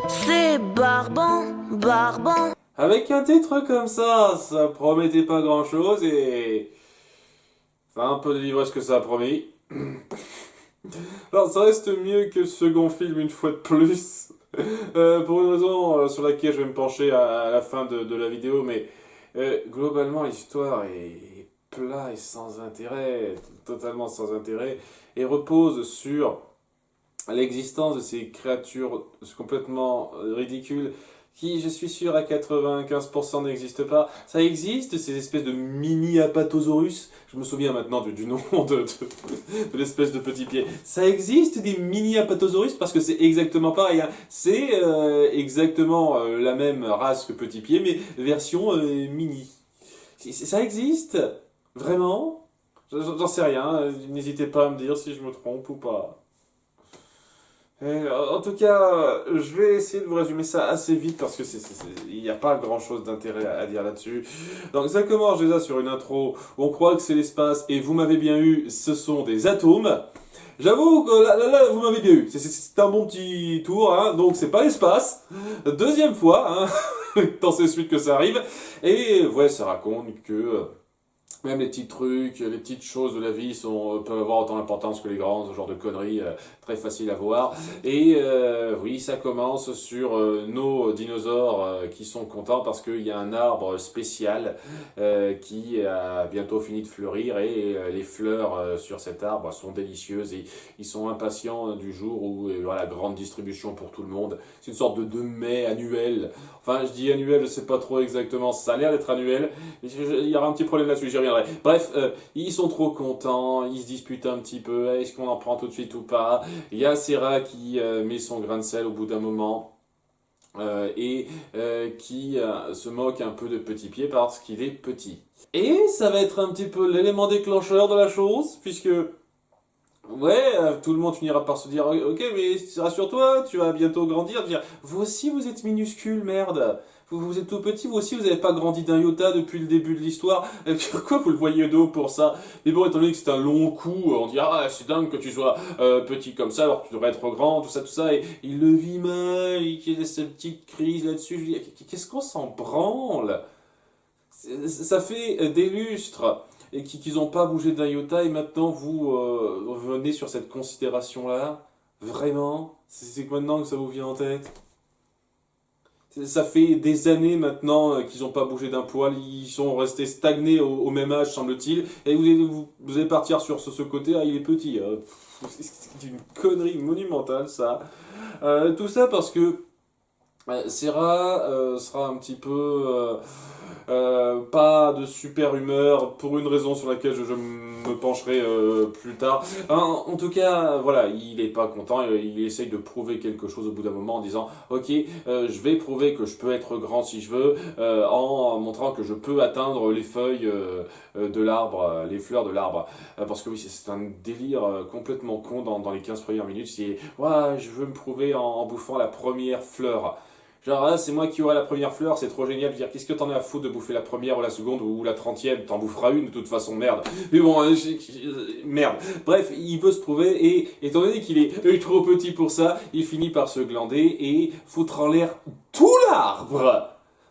C'est barbant, barbant. Avec un titre comme ça promettait pas grand-chose et... ça a un peu délivré ce que ça a promis. Alors ça reste mieux que le second film une fois de plus. Pour une raison sur laquelle je vais me pencher à la fin de la vidéo, mais globalement l'histoire est plat et sans intérêt, totalement sans intérêt, et repose sur l'existence de ces créatures complètement ridicules qui, je suis sûr, à 95% n'existent pas. Ça existe, ces espèces de mini-apatosaurus. Je me souviens maintenant du nom de l'espèce de petit pied. Ça existe, des mini-apatosaurus, parce que c'est exactement pareil. Hein. C'est exactement la même race que petit pied, mais version mini. Ça existe? Vraiment? J'en sais rien. N'hésitez pas à me dire si je me trompe ou pas. En tout cas, je vais essayer de vous résumer ça assez vite parce que il n'y a pas grand chose d'intérêt à dire là-dessus. Donc ça commence déjà sur une intro où on croit que c'est l'espace et vous m'avez bien eu, ce sont des atomes. J'avoue que là, vous m'avez bien eu. C'est un bon petit tour, hein. Donc c'est pas l'espace. Deuxième fois, hein, dans ces suites que ça arrive. Et ouais, ça raconte que... même les petits trucs, les petites choses de la vie peuvent avoir autant d'importance que les grands, ce genre de conneries, très facile à voir. Et oui, ça commence sur nos dinosaures qui sont contents parce qu'il y a un arbre spécial qui a bientôt fini de fleurir et les fleurs sur cet arbre sont délicieuses et ils sont impatients du jour où il y aura la grande distribution pour tout le monde. C'est une sorte de mai annuel. Enfin, je dis annuel, je sais pas trop exactement, ça a l'air d'être annuel. Il y aura un petit problème là-dessus, j'y reviendrai. Bref, ils sont trop contents, ils se disputent un petit peu, est-ce qu'on en prend tout de suite ou pas. Il y a Serra qui met son grain de sel au bout d'un moment. Et qui se moque un peu de Petit Pied parce qu'il est petit. Et ça va être un petit peu l'élément déclencheur de la chose, puisque ouais, tout le monde finira par se dire ok, mais rassure-toi, tu vas bientôt grandir. Dire, vous aussi vous êtes minuscule, merde. Vous êtes tout petit, vous aussi vous n'avez pas grandi d'un iota depuis le début de l'histoire. Pourquoi vous le voyez de haut pour ça? Mais bon, étant donné que c'est un long coup, on dit ah c'est dingue que tu sois petit comme ça, alors que tu devrais être grand, tout ça. Et il le vit mal, il a cette petite crise là-dessus. Je dis qu'est-ce qu'on s'en branle? Ça fait des lustres et qu'ils n'ont pas bougé d'un iota et maintenant vous revenez sur cette considération-là. Vraiment? C'est que maintenant que ça vous vient en tête? Ça fait des années maintenant qu'ils n'ont pas bougé d'un poil, ils sont restés stagnés au même âge, semble-t-il. Et vous allez partir sur ce côté, ah, il est petit. C'est une connerie monumentale, ça. Tout ça parce que Serra sera un petit peu pas de super humeur pour une raison sur laquelle je me pencherai plus tard. En tout cas, voilà, il est pas content, il essaye de prouver quelque chose au bout d'un moment en disant ok, je vais prouver que je peux être grand si je veux, en montrant que je peux atteindre les feuilles de l'arbre, les fleurs de l'arbre. Parce que oui, c'est un délire complètement con dans les 15 premières minutes, c'est ouais, je veux me prouver en bouffant la première fleur. Genre, ah, c'est moi qui aurai la première fleur, c'est trop génial. Je veux dire, qu'est-ce que t'en as à foutre de bouffer la première ou la seconde ou la 30e? T'en boufferas une de toute façon, merde. Mais bon, merde. Bref, il veut se prouver et étant donné qu'il est trop petit pour ça, il finit par se glander et foutre en l'air tout l'arbre.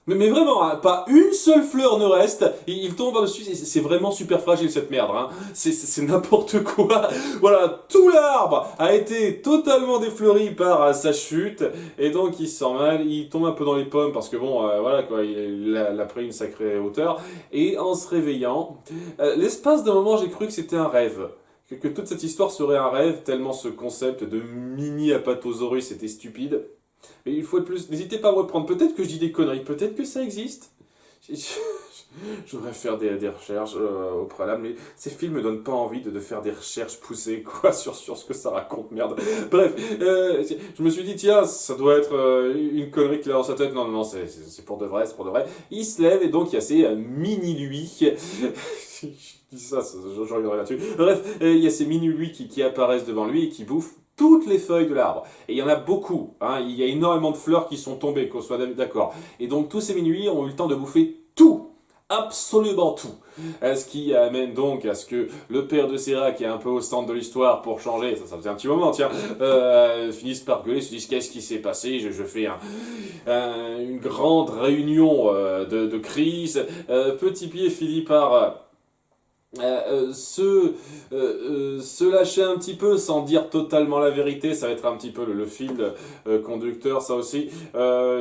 Mais vraiment, hein, pas une seule fleur ne reste, il tombe par-dessus, c'est vraiment super fragile cette merde, hein. C'est n'importe quoi. Voilà, tout l'arbre a été totalement défleuri par sa chute, et donc il se sent mal, il tombe un peu dans les pommes, parce que bon, voilà quoi, il a pris une sacrée hauteur, et en se réveillant, l'espace d'un moment j'ai cru que c'était un rêve. Que toute cette histoire serait un rêve, tellement ce concept de mini-apatosaurus était stupide. Mais une fois de plus, n'hésitez pas à me reprendre. Peut-être que je dis des conneries, peut-être que ça existe. Je devrais faire des recherches au préalable, mais ces films me donnent pas envie de faire des recherches poussées quoi, sur ce que ça raconte, merde. Bref, je me suis dit, tiens, ça doit être une connerie qu'il a dans sa tête. Non, c'est pour de vrai, c'est pour de vrai. Il se lève et donc il y a ces mini-lui. Je dis ça, je reviendrai là-dessus. Bref, il y a ces mini-lui qui apparaissent devant lui et qui bouffent toutes les feuilles de l'arbre. Et il y en a beaucoup, hein. Il y a énormément de fleurs qui sont tombées, qu'on soit d'accord. Et donc tous ces mini-lui ont eu le temps de bouffer tout. absolument tout. Ce qui amène donc à ce que le père de Serra, qui est un peu au stand de l'histoire pour changer, ça faisait un petit moment, tiens, finisse par gueuler, se disent qu'est-ce qui s'est passé, je fais une grande réunion de crise. Petit Pied finit par se lâcher un petit peu sans dire totalement la vérité, ça va être un petit peu le fil conducteur, ça aussi,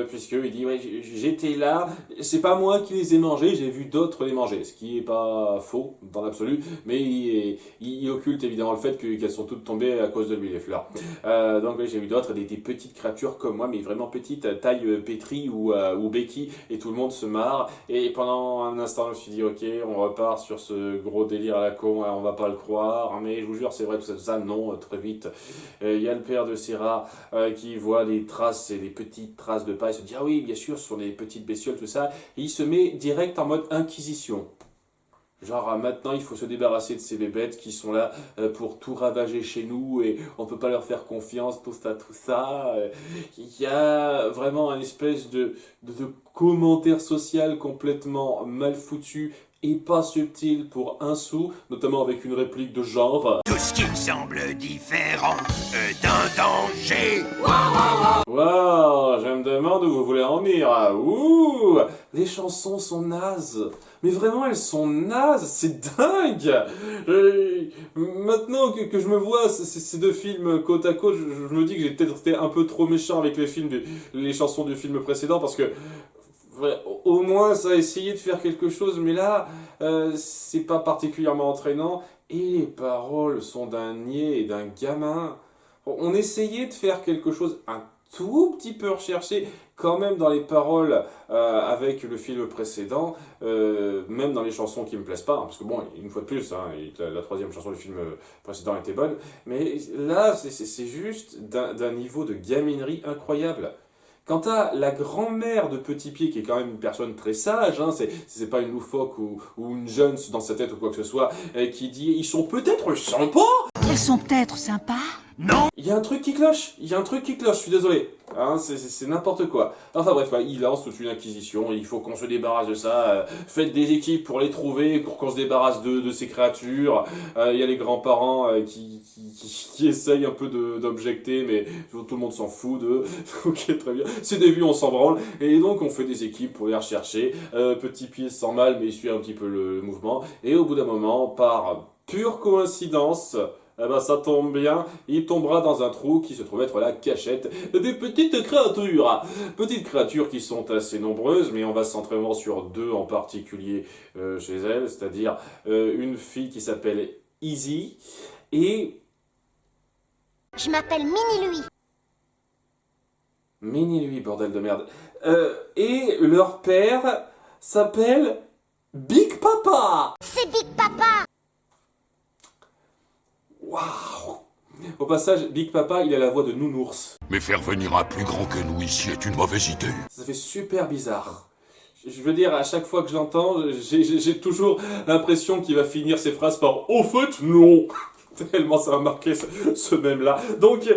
puisqu'il dit ouais, j'étais là, c'est pas moi qui les ai mangés, j'ai vu d'autres les manger, ce qui est pas faux dans l'absolu, mais il occulte évidemment le fait qu'elles sont toutes tombées à cause de lui, les fleurs. Donc oui, j'ai vu d'autres, des petites créatures comme moi, mais vraiment petites, taille Petri ou Becky, et tout le monde se marre, et pendant un instant je me suis dit ok, on repart sur ce gros délire à la con, on va pas le croire, mais je vous jure c'est vrai tout ça, non, très vite. Il y a le père de Serra qui voit les traces, et les petites traces de pas, il se dit ah oui bien sûr ce sont des petites bestioles tout ça, et il se met direct en mode inquisition. Genre maintenant il faut se débarrasser de ces bébêtes qui sont là pour tout ravager chez nous et on peut pas leur faire confiance, tout ça. Il y a vraiment une espèce de commentaire social complètement mal foutu et pas subtil pour un sou, notamment avec une réplique de genre tout ce qui me semble différent d'un danger. Waouh, je me demande où vous voulez en venir. Ouh, les chansons sont nazes. Mais vraiment, elles sont nazes, c'est dingue. Maintenant que je me vois ces deux films côte à côte, je me dis que j'ai peut-être été un peu trop méchant avec les chansons du film précédent, parce que ouais, au moins ça a essayé de faire quelque chose, mais là, c'est pas particulièrement entraînant, et les paroles sont d'un niais et d'un gamin. On essayait de faire quelque chose un tout petit peu recherché quand même dans les paroles avec le film précédent, même dans les chansons qui me plaisent pas, hein, parce que bon, une fois de plus, hein, la troisième chanson du film précédent était bonne, mais là c'est juste d'un niveau de gaminerie incroyable. Quant à la grand-mère de Petit Pied, qui est quand même une personne très sage, hein, c'est pas une loufoque ou une jeune dans sa tête ou quoi que ce soit, qui dit « ils sont peut-être sympas !» Elles sont peut-être sympas. Non. Il y a un truc qui cloche, je suis désolé. Hein, c'est n'importe quoi. Enfin bref, il lance toute une inquisition, il faut qu'on se débarrasse de ça, faites des équipes pour les trouver, pour qu'on se débarrasse de ces créatures. Il y a les grands-parents qui essayent un peu d'objecter, mais tout le monde s'en fout d'eux. Ok, très bien. C'est des vues, on s'en branle. Et donc on fait des équipes pour les rechercher. Petit Pied se sent mal, mais il suit un petit peu le mouvement. Et au bout d'un moment, par pure coïncidence, eh ben ça tombe bien, il tombera dans un trou qui se trouve être la cachette des petites créatures. Petites créatures qui sont assez nombreuses, mais on va se centrer vraiment sur deux en particulier chez elles, c'est-à-dire une fille qui s'appelle Easy et... Je m'appelle Mini-Lui. Mini-Lui, bordel de merde. Et leur père s'appelle Big Papa. C'est Big Papa. Waouh! Au passage, Big Papa, il a la voix de Nounours. Mais faire venir un plus grand que nous ici est une mauvaise idée. Ça fait super bizarre. Je veux dire, à chaque fois que j'entends, j'ai toujours l'impression qu'il va finir ses phrases par « Au fait, non !» Tellement ça m'a marqué ce même-là. Donc,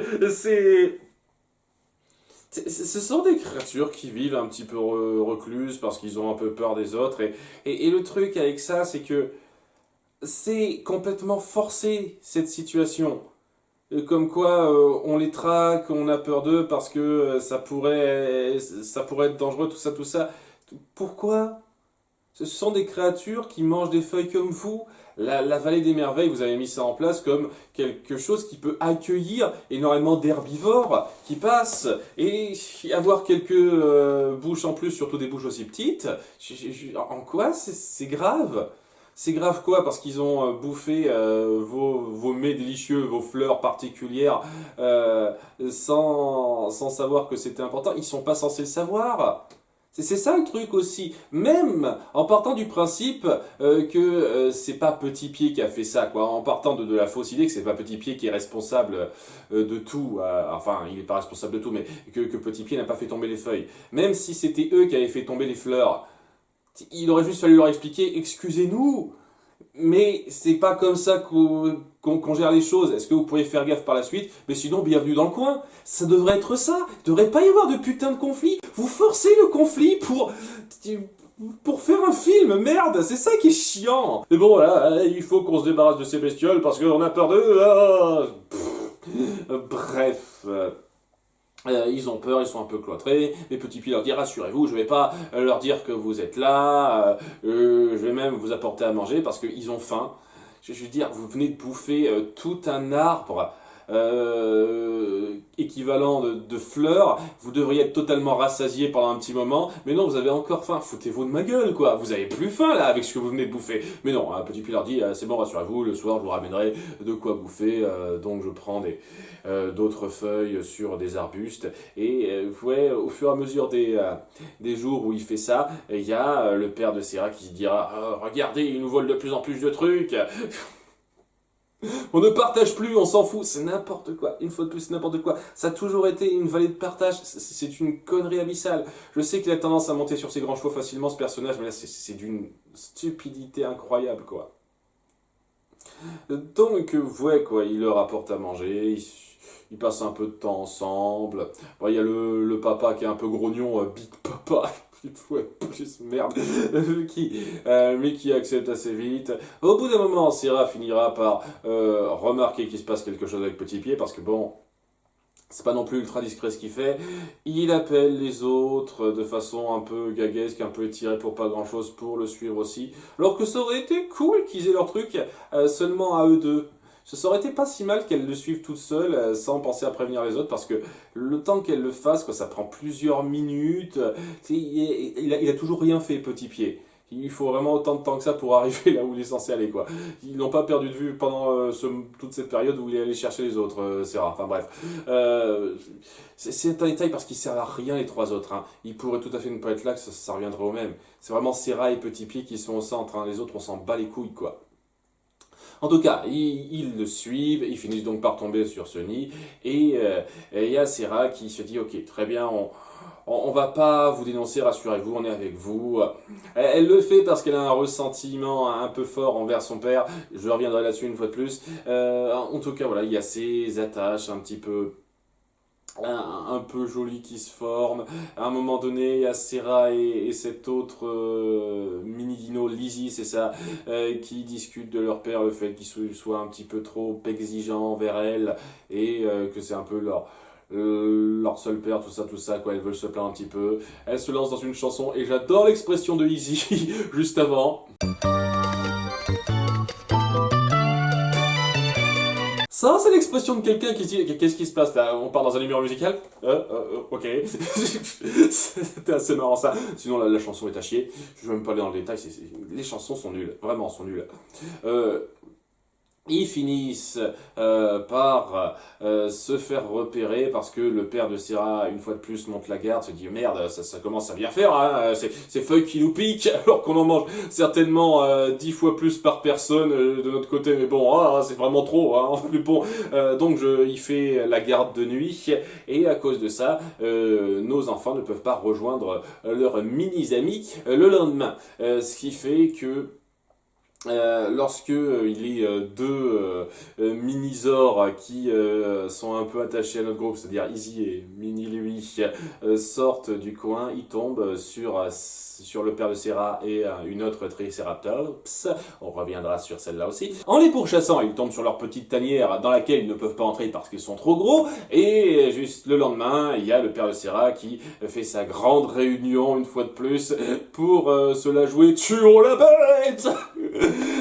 ce sont des créatures qui vivent un petit peu recluses parce qu'ils ont un peu peur des autres. Et le truc avec ça, c'est que c'est complètement forcé, cette situation. Comme quoi, on les traque, on a peur d'eux parce que ça pourrait être dangereux, tout ça. Pourquoi? Ce sont des créatures qui mangent des feuilles comme vous. La vallée des merveilles, vous avez mis ça en place comme quelque chose qui peut accueillir énormément d'herbivores qui passent. Et avoir quelques bouches en plus, surtout des bouches aussi petites, en quoi c'est grave? C'est grave quoi? Parce qu'ils ont bouffé vos mets délicieux, vos fleurs particulières, sans savoir que c'était important. Ils sont pas censés le savoir. C'est ça le truc aussi. Même en partant du principe que c'est pas Petit Pied qui a fait ça, quoi. En partant de la fausse idée que c'est pas Petit Pied qui est responsable de tout. Enfin, il est pas responsable de tout, mais que Petit Pied n'a pas fait tomber les feuilles. Même si c'était eux qui avaient fait tomber les fleurs. Il aurait juste fallu leur expliquer, excusez-nous, mais c'est pas comme ça qu'on gère les choses. Est-ce que vous pourriez faire gaffe par la suite? Mais sinon, bienvenue dans le coin. Ça devrait être ça. Il devrait pas y avoir de putain de conflit. Vous forcez le conflit pour pour faire un film, merde, c'est ça qui est chiant. Mais bon, voilà, il faut qu'on se débarrasse de ces bestioles parce qu'on a peur d'eux. Bref. Ils ont peur, ils sont un peu cloîtrés. Mais Petit Pied leur dit rassurez-vous, je vais pas leur dire que vous êtes là. Je vais même vous apporter à manger parce qu'ils ont faim. Je veux dire, vous venez de bouffer tout un arbre équivalent de fleurs. Vous devriez être totalement rassasié pendant un petit moment. Mais non, vous avez encore faim. Foutez-vous de ma gueule, quoi. Vous avez plus faim là avec ce que vous venez de bouffer. Mais non, Petit Pied leur dit c'est bon, rassurez-vous, le soir je vous ramènerai de quoi bouffer. Donc je prends d'autres feuilles sur des arbustes. Et ouais, au fur et à mesure des jours où il fait ça, il y a le père de Serra qui se dira regardez, il nous vole de plus en plus de trucs. On ne partage plus, on s'en fout, c'est n'importe quoi. Une fois de plus, c'est n'importe quoi. Ça a toujours été une vallée de partage, c'est une connerie abyssale. Je sais qu'il a tendance à monter sur ses grands chevaux facilement, ce personnage, mais là, c'est d'une stupidité incroyable, quoi. Donc, ouais, quoi, il leur apporte à manger, ils passent un peu de temps ensemble. Bon, il y a le papa qui est un peu grognon, Big Papa, il faut être plus merde, mais qui accepte assez vite. Au bout d'un moment, Serra finira par remarquer qu'il se passe quelque chose avec Petit Pied, parce que bon, c'est pas non plus ultra discret ce qu'il fait. Il appelle les autres de façon un peu gaguesque, un peu étirée pour pas grand chose pour le suivre aussi. Alors que ça aurait été cool qu'ils aient leur truc seulement à eux deux. Ça aurait été pas si mal qu'elles le suivent toutes seules sans penser à prévenir les autres parce que le temps qu'elles le fassent, quoi, ça prend plusieurs minutes. Il a toujours rien fait, Petit Pied. Il faut vraiment autant de temps que ça pour arriver là où il est censé aller, quoi. Ils n'ont pas perdu de vue pendant toute cette période où il est allé chercher les autres, c'est rare. Enfin bref. C'est un détail parce qu'ils servent à rien les trois autres. Hein. Ils pourraient tout à fait ne pas être là, que ça reviendrait au même. C'est vraiment Serra et Petit Pied qui sont au centre. Hein. Les autres, on s'en bat les couilles, quoi. En tout cas, ils le suivent, ils finissent donc par tomber sur ce nid, et il y a Serra qui se dit, ok, très bien, on va pas vous dénoncer, rassurez-vous, on est avec vous. Elle le fait parce qu'elle a un ressentiment un peu fort envers son père, je reviendrai là-dessus une fois de plus. En tout cas, voilà, il y a ces attaches un petit peu... Un peu joli qui se forme. À un moment donné, il y a Serra et cet autre mini dino, Lizzie, c'est ça, qui discutent de leur père, le fait qu'il soit un petit peu trop exigeant envers elle et que c'est un peu leur seul père, tout ça, quoi. Elles veulent se plaindre un petit peu. Elle se lance dans une chanson et j'adore l'expression de Easy juste avant. Ça, c'est l'expression de quelqu'un qui se dit qu'est-ce qui se passe là? On part dans un numéro musical? Ok. C'était assez marrant ça. Sinon, la chanson est à chier. Je vais même pas aller dans le détail. Les chansons sont nulles. Vraiment, sont nulles. Ils finissent par se faire repérer parce que le père de Serra, une fois de plus, monte la garde, se dit merde, ça commence à bien faire, hein, ces feuilles qui nous piquent, alors qu'on en mange certainement 10 fois plus par personne de notre côté, mais bon, c'est vraiment trop, hein, mais bon, donc il fait la garde de nuit, et à cause de ça, nos enfants ne peuvent pas rejoindre leurs mini-amis le lendemain, ce qui fait que lorsque il est deux mini-zors qui sont un peu attachés à notre groupe, c'est-à-dire Easy et Mini lui, sortent du coin, ils tombent sur le père de Serra et une autre Triceratops. On reviendra sur celle-là aussi. En les pourchassant, ils tombent sur leur petite tanière dans laquelle ils ne peuvent pas entrer parce qu'ils sont trop gros. Et juste le lendemain, il y a le père de Serra qui fait sa grande réunion une fois de plus pour se la jouer. Tuons la bête!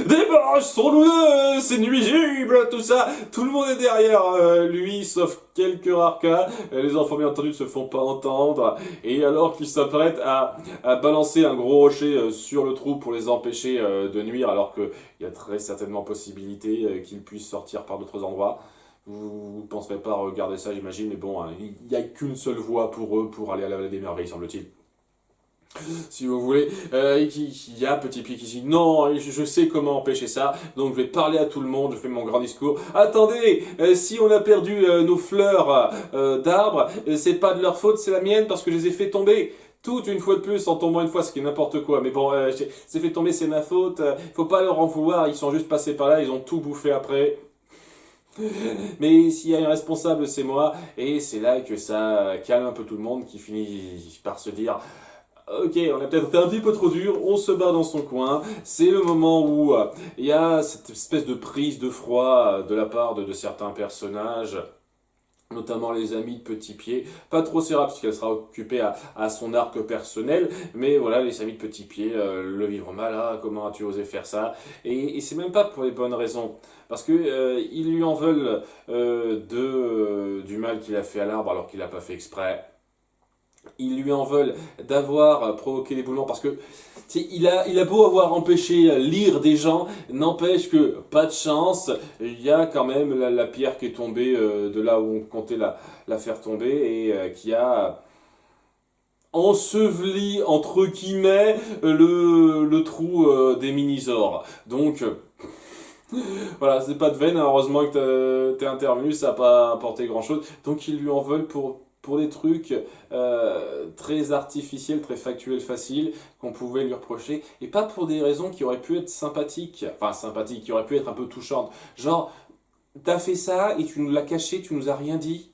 Débarrassons-nous d'eux, c'est nuisible, tout ça. Tout le monde est derrière lui, sauf quelques rares cas. Les enfants, bien entendu, ne se font pas entendre. Et alors qu'ils s'apprêtent à balancer un gros rocher sur le trou pour les empêcher de nuire, alors qu'il y a très certainement possibilité qu'ils puissent sortir par d'autres endroits. Vous ne penserez pas regarder ça, j'imagine, mais bon, il n'y a qu'une seule voie pour eux pour aller à la vallée des merveilles, semble-t-il. Si vous voulez, il y a Petit Pied qui dit non, je sais comment empêcher ça, donc je vais parler à tout le monde, je fais mon grand discours. Attendez, si on a perdu nos fleurs d'arbres, c'est pas de leur faute, c'est la mienne parce que je les ai fait tomber. Toutes une fois de plus, en tombant une fois, ce qui est n'importe quoi. Mais bon, je les ai fait tomber, c'est ma faute. Faut pas leur en vouloir, ils sont juste passés par là, ils ont tout bouffé après. Mais s'il y a un responsable, c'est moi. Et c'est là que ça calme un peu tout le monde qui finit par se dire... ok, on a peut-être été un petit peu trop dur, on se bat dans son coin. C'est le moment où il y a cette espèce de prise de froid de la part de certains personnages, notamment les amis de Petit Pied. Pas trop Serra, parce qu'elle sera occupée à son arc personnel, mais voilà, les amis de Petit Pied le vivent mal. Ah, comment as-tu osé faire ça? Et c'est même pas pour les bonnes raisons, parce que ils lui en veulent du mal qu'il a fait à l'arbre alors qu'il l'a pas fait exprès. Ils lui en veulent d'avoir provoqué l'éboulement parce que il a beau avoir empêché lire des gens, n'empêche que pas de chance, il y a quand même la pierre qui est tombée de là où on comptait la faire tomber et qui a enseveli entre guillemets le trou des Minisaures. Donc voilà, c'est pas de veine, hein. Heureusement que t'es intervenu, ça n'a pas apporté grand chose. Donc ils lui en veulent pour des trucs très artificiels, très factuels, faciles, qu'on pouvait lui reprocher, et pas pour des raisons qui auraient pu être sympathiques, qui auraient pu être un peu touchantes. Genre, t'as fait ça et tu nous l'as caché, tu nous as rien dit.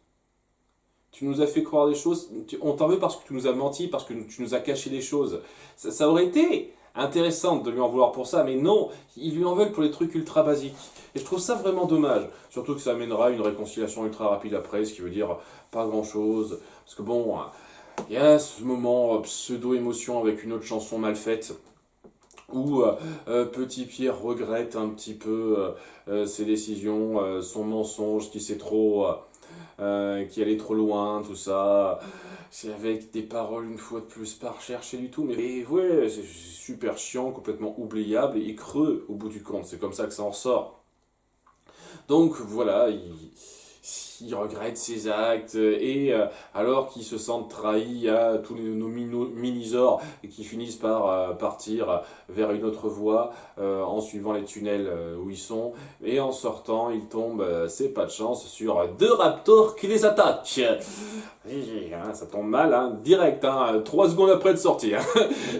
Tu nous as fait croire des choses, on t'en veut parce que tu nous as menti, parce que tu nous as caché des choses. Ça aurait été intéressant de lui en vouloir pour ça, mais non, ils lui en veulent pour les trucs ultra basiques. Et je trouve ça vraiment dommage. Surtout que ça amènera une réconciliation ultra rapide après, ce qui veut dire pas grand chose. Parce que bon, il y a ce moment pseudo-émotion avec une autre chanson mal faite, où Petit Pierre regrette un petit peu ses décisions, son mensonge qui qui allait trop loin, tout ça. C'est avec des paroles une fois de plus pas recherchées du tout, mais ouais, c'est super chiant, complètement oubliable et creux au bout du compte. C'est comme ça que ça en ressort. Donc voilà, il regrette ses actes et alors qu'ils se sentent trahis, il y a tous nos Minisaures qui finissent par partir vers une autre voie en suivant les tunnels où ils sont, et en sortant ils tombent, c'est pas de chance, sur 2 raptors qui les attaquent. Ça tombe mal, hein, direct, 3 secondes après de sortir.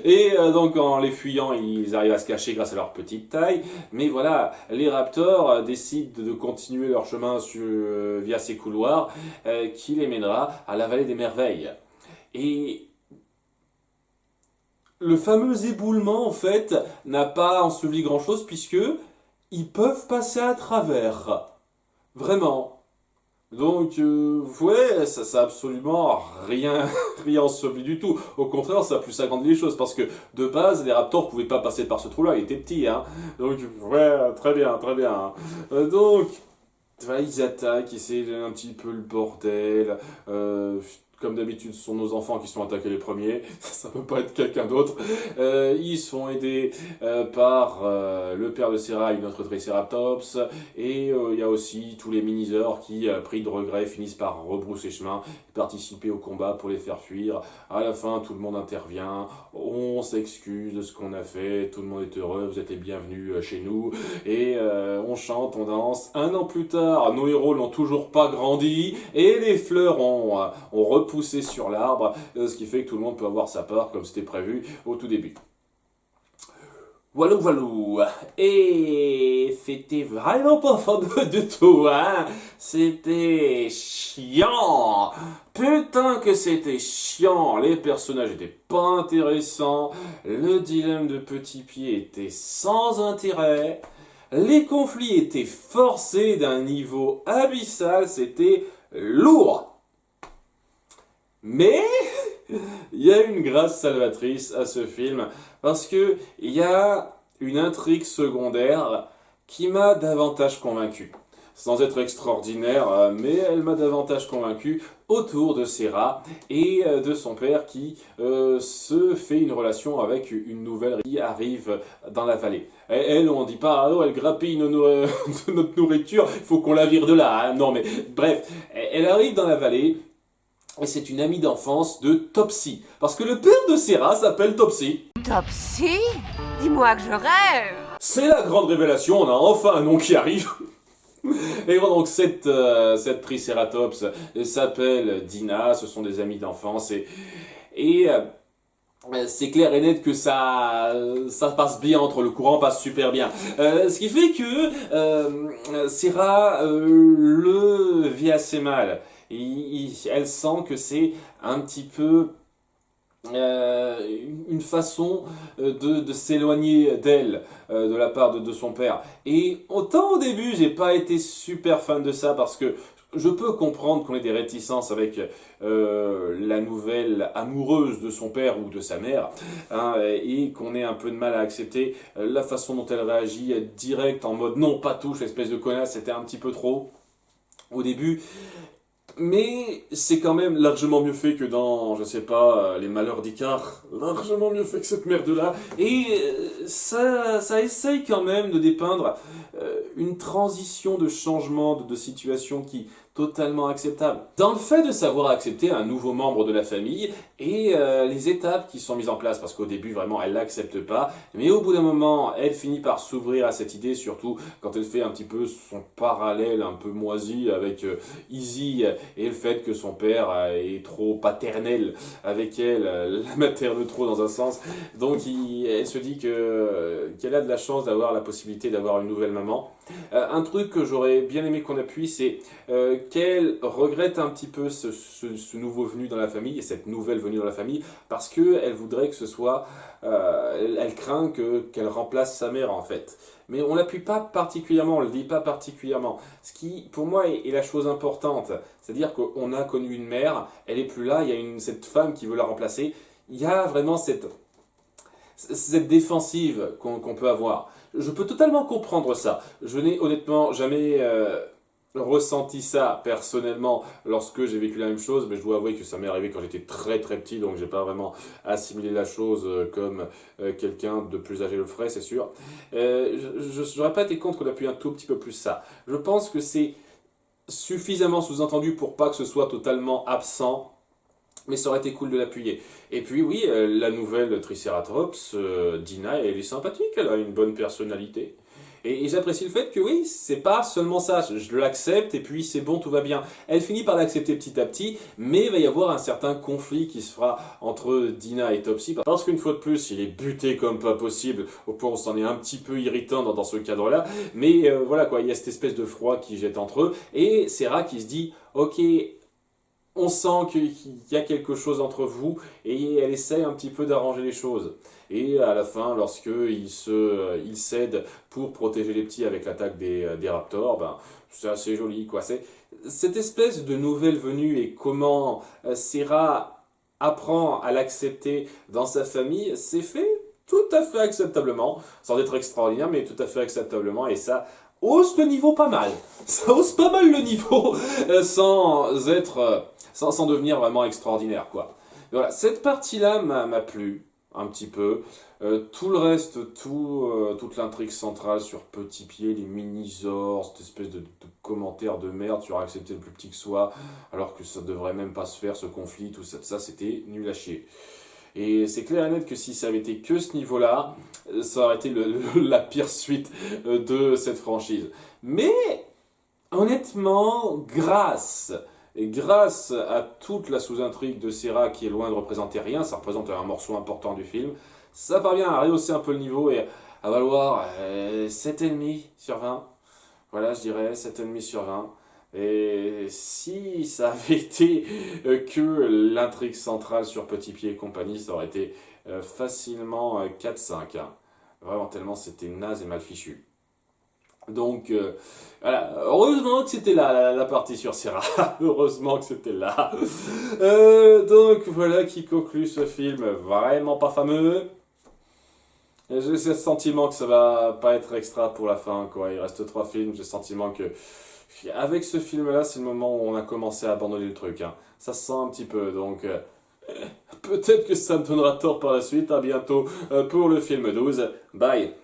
Et donc en les fuyant, ils arrivent à se cacher grâce à leur petite taille. Mais voilà, les raptors décident de continuer leur chemin via ces couloirs qui les mènera à la vallée des merveilles. Et le fameux éboulement, en fait, n'a pas enseveli grand-chose puisque ils peuvent passer à travers. Vraiment. Donc, ouais, ça a absolument rien enseveli du tout. Au contraire, ça a plus agrandi les choses, parce que, de base, les raptors pouvaient pas passer par ce trou-là, ils étaient petits, hein. Donc, ouais, très bien, très bien. Donc, voilà, ils attaquent, c'est un petit peu le bordel. Comme d'habitude, ce sont nos enfants qui sont attaqués les premiers. Ça peut pas être quelqu'un d'autre. Ils sont aidés par le père de Serra, une autre Triceratops. Et il y a aussi tous les Minisaures qui, pris de regret, finissent par rebrousser chemin, participer au combat pour les faire fuir. À la fin, tout le monde intervient. On s'excuse de ce qu'on a fait. Tout le monde est heureux. Vous êtes les bienvenus chez nous. Et on chante, on danse. 1 an plus tard, nos héros n'ont toujours pas grandi. Et les fleurs ont repoussé sur l'arbre, ce qui fait que tout le monde peut avoir sa part comme c'était prévu au tout début. Voilà, voilà. Et c'était vraiment pas fameux du tout, hein. C'était chiant. Putain que c'était chiant. Les personnages étaient pas intéressants. Le dilemme de Petit Pied était sans intérêt. Les conflits étaient forcés d'un niveau abyssal. C'était lourd. Mais il y a une grâce salvatrice à ce film, parce que il y a une intrigue secondaire qui m'a davantage convaincu. Sans être extraordinaire, mais elle m'a davantage convaincu, autour de Serra et de son père qui se fait une relation avec une nouvelle qui arrive dans la vallée. Elle, on dit pas, oh, elle grappille de notre nourriture, il faut qu'on la vire de là, hein. Non mais bref, elle arrive dans la vallée. Et c'est une amie d'enfance de Topsy. Parce que le père de Serra s'appelle Topsy. Topsy? Dis-moi que je rêve! C'est la grande révélation, on a enfin un nom qui arrive. Et donc cette Triceratops s'appelle Dina, ce sont des amis d'enfance. Et c'est clair et net que ça passe bien entre le courant, passe super bien. Ce qui fait que Serra le vit assez mal. Elle sent que c'est un petit peu une façon de s'éloigner d'elle de la part de son père. Et autant au début, j'ai pas été super fan de ça parce que je peux comprendre qu'on ait des réticences avec la nouvelle amoureuse de son père ou de sa mère, hein, et qu'on ait un peu de mal à accepter la façon dont elle réagit, direct en mode non, pas touche, espèce de connasse, c'était un petit peu trop au début. Mais c'est quand même largement mieux fait que dans, je sais pas, Les Malheurs d'Icare. Largement mieux fait que cette merde-là. Et ça essaye quand même de dépeindre une transition de changement de situation qui est totalement acceptable. Dans le fait de savoir accepter un nouveau membre de la famille et les étapes qui sont mises en place, parce qu'au début, vraiment, elle l'accepte pas. Mais au bout d'un moment, elle finit par s'ouvrir à cette idée, surtout quand elle fait un petit peu son parallèle un peu moisi avec Izzy et le fait que son père est trop paternel avec elle, la materne trop dans un sens. Donc elle se dit qu'elle a de la chance d'avoir la possibilité d'avoir une nouvelle maman. Un truc que j'aurais bien aimé qu'on appuie, c'est qu'elle regrette un petit peu ce nouveau venu dans la famille et cette nouvelle venue dans la famille parce qu'elle voudrait que ce soit... elle craint qu'elle remplace sa mère en fait. Mais on l'appuie pas particulièrement, on le dit pas particulièrement. Ce qui, pour moi, est la chose importante. C'est-à-dire qu'on a connu une mère, elle est plus là, il y a cette femme qui veut la remplacer. Il y a vraiment cette défensive qu'on peut avoir. Je peux totalement comprendre ça. Je n'ai honnêtement jamais ressenti ça personnellement lorsque j'ai vécu la même chose, mais je dois avouer que ça m'est arrivé quand j'étais très très petit, donc j'ai pas vraiment assimilé la chose comme quelqu'un de plus âgé le ferait, c'est sûr. Je n'aurais pas été contre qu'on appuie un tout petit peu plus ça. Je pense que c'est suffisamment sous-entendu pour pas que ce soit totalement absent, mais ça aurait été cool de l'appuyer. Et puis oui, la nouvelle Triceratops, Dina, elle est sympathique, elle a une bonne personnalité. Et j'apprécie le fait que oui, c'est pas seulement ça, je l'accepte et puis c'est bon, tout va bien. Elle finit par l'accepter petit à petit, mais il va y avoir un certain conflit qui se fera entre Dina et Topsy, parce qu'une fois de plus, il est buté comme pas possible, au point où on s'en est un petit peu irritant dans ce cadre-là, mais voilà quoi, il y a cette espèce de froid qui jette entre eux, et Sarah qui se dit, ok, on sent qu'il y a quelque chose entre vous, et elle essaie un petit peu d'arranger les choses. Et à la fin, lorsqu'il cède pour protéger les petits avec l'attaque des raptors, ben, c'est assez joli, quoi. C'est cette espèce de nouvelle venue et comment Sarah apprend à l'accepter dans sa famille, c'est fait tout à fait acceptablement, sans être extraordinaire, mais tout à fait acceptablement, et ça hausse le niveau pas mal. Ça hausse pas mal le niveau, sans devenir vraiment extraordinaire, quoi. Voilà, cette partie-là m'a plu un petit peu. Tout le reste, toute l'intrigue centrale sur Petit Pied, les mini-zors, cette espèce de commentaire de merde sur accepter le plus petit que soit, alors que ça devrait même pas se faire, ce conflit, tout ça c'était nul à chier. Et c'est clair et net que si ça avait été que ce niveau-là, ça aurait été la pire suite de cette franchise. Mais, honnêtement, grâce à toute la sous-intrigue de Sarah qui est loin de représenter rien, ça représente un morceau important du film, ça parvient à rehausser un peu le niveau et à valoir 7,5 sur 20. Voilà, je dirais 7,5 sur 20. Et si ça avait été que l'intrigue centrale sur Petit Pied et compagnie, ça aurait été facilement 4-5. Hein. Vraiment tellement c'était naze et mal fichu. Donc, voilà, heureusement que c'était là, la partie sur Sarah. Heureusement que c'était là. Donc, voilà qui conclut ce film vraiment pas fameux. J'ai ce sentiment que ça va pas être extra pour la fin, quoi. Il reste 3 films, j'ai le sentiment que... Avec ce film-là, c'est le moment où on a commencé à abandonner le truc. Hein. Ça se sent un petit peu, donc... peut-être que ça me donnera tort par la suite. À bientôt pour le film 12. Bye.